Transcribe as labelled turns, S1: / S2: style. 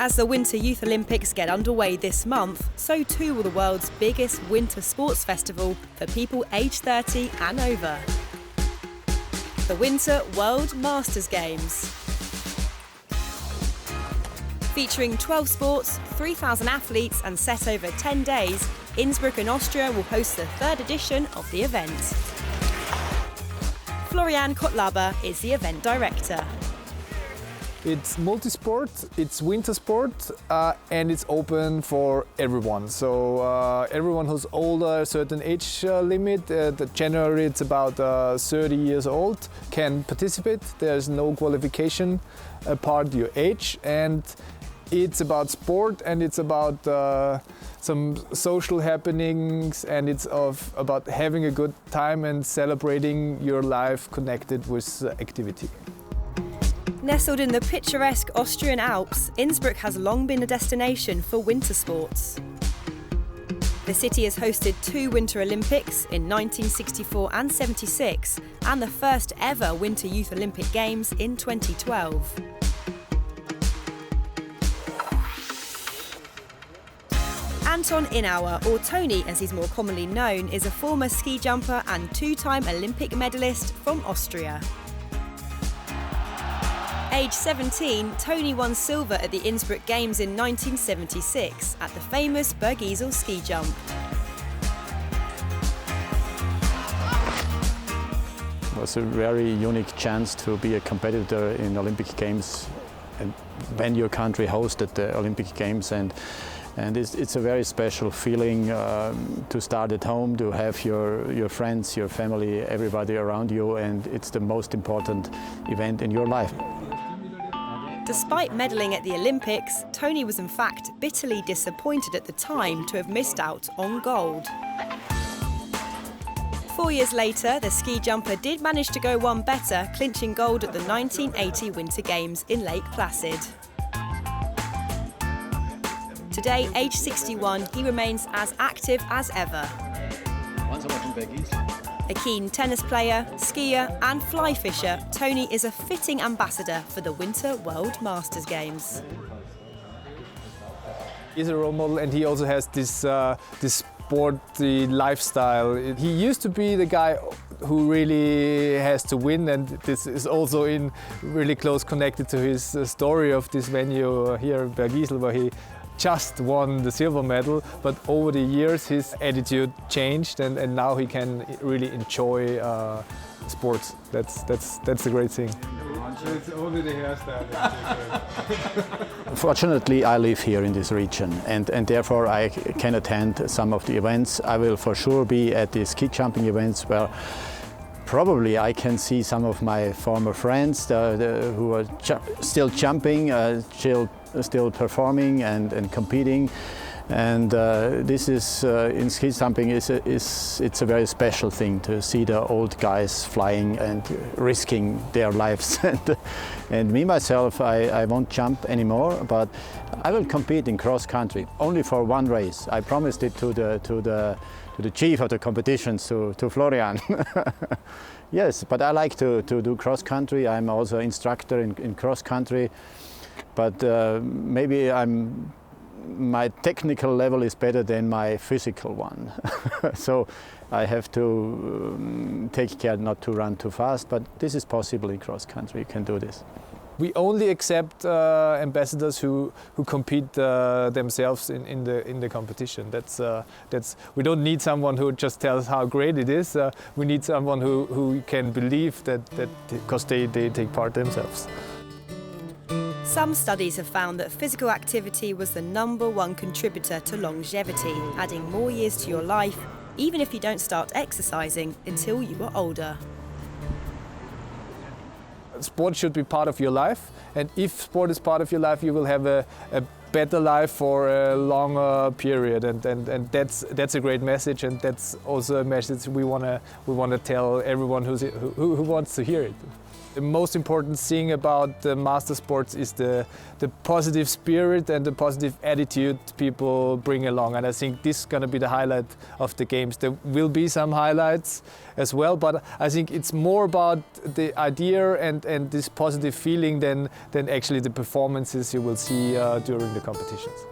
S1: As the Winter Youth Olympics get underway this month, so too will the world's biggest winter sports festival for people aged 30 and over. The Winter World Masters Games. Featuring 12 sports, 3,000 athletes and set over 10 days, Innsbruck in Austria will host the third edition of the event. Florian Kotlaba is the event director.
S2: It's multi-sport, it's winter sport, and it's open for everyone. So everyone who's older, a certain age limit, generally it's about 30 years old, can participate. There's no qualification apart your age, and it's about sport and it's about some social happenings, and it's about having a good time and celebrating your life connected with activity.
S1: Nestled in the picturesque Austrian Alps, Innsbruck has long been a destination for winter sports. The city has hosted 2 Winter Olympics in 1964 and 76, and the first ever Winter Youth Olympic Games in 2012. Toni Innauer, or Toni as he's more commonly known, is a former ski jumper and 2-time Olympic medalist from Austria. Aged 17, Toni won silver at the Innsbruck Games in 1976 at the famous Bergisel ski jump.
S3: It was a very unique chance to be a competitor in Olympic Games and when your country hosted the Olympic Games, and it's a very special feeling to start at home, to have your friends, your family, everybody around you, and it's the most important event in your life.
S1: Despite medalling at the Olympics, Toni was in fact bitterly disappointed at the time to have missed out on gold. 4 years later, the ski jumper did manage to go one better, clinching gold at the 1980 Winter Games in Lake Placid. Today, aged 61, he remains as active as ever. A keen tennis player, skier and fly fisher, Toni is a fitting ambassador for the Winter World Masters Games.
S2: He's a role model, and he also has this sporty lifestyle. He used to be the guy who really has to win, and this is also in really close connected to his story of this venue here in Bergisel, where he just won the silver medal, but over the years his attitude changed, and now he can really enjoy sports. That's a great thing. It's only the hairstyle.
S3: Fortunately, I live here in this region, and therefore I can attend some of the events. I will for sure be at the ski jumping events where probably I can see some of my former friends who are still jumping, still performing and competing, and this is in ski jumping it's a very special thing to see the old guys flying and risking their lives. And me myself, I won't jump anymore, but I will compete in cross country only for one race. I promised it to the chief of the competitions, to Florian. Yes, but I like to do cross country. I'm also instructor in cross country, but maybe my technical level is better than my physical one. So I have to take care not to run too fast, but this is possible in cross country. You can do this.
S2: We only accept ambassadors who compete themselves in the competition. We don't need someone who just tells how great it is. We need someone who can believe that because they take part themselves.
S1: Some studies have found that physical activity was the #1 contributor to longevity, adding more years to your life, even if you don't start exercising until you are older.
S2: Sport should be part of your life, and if sport is part of your life, you will have a better life for a longer period, and that's a great message, and that's also a message we want to tell everyone who wants to hear it. The most important thing about the master sports is the positive spirit and the positive attitude people bring along. And I think this is going to be the highlight of the games. There will be some highlights as well, but I think it's more about the idea and this positive feeling than actually the performances you will see during the competitions.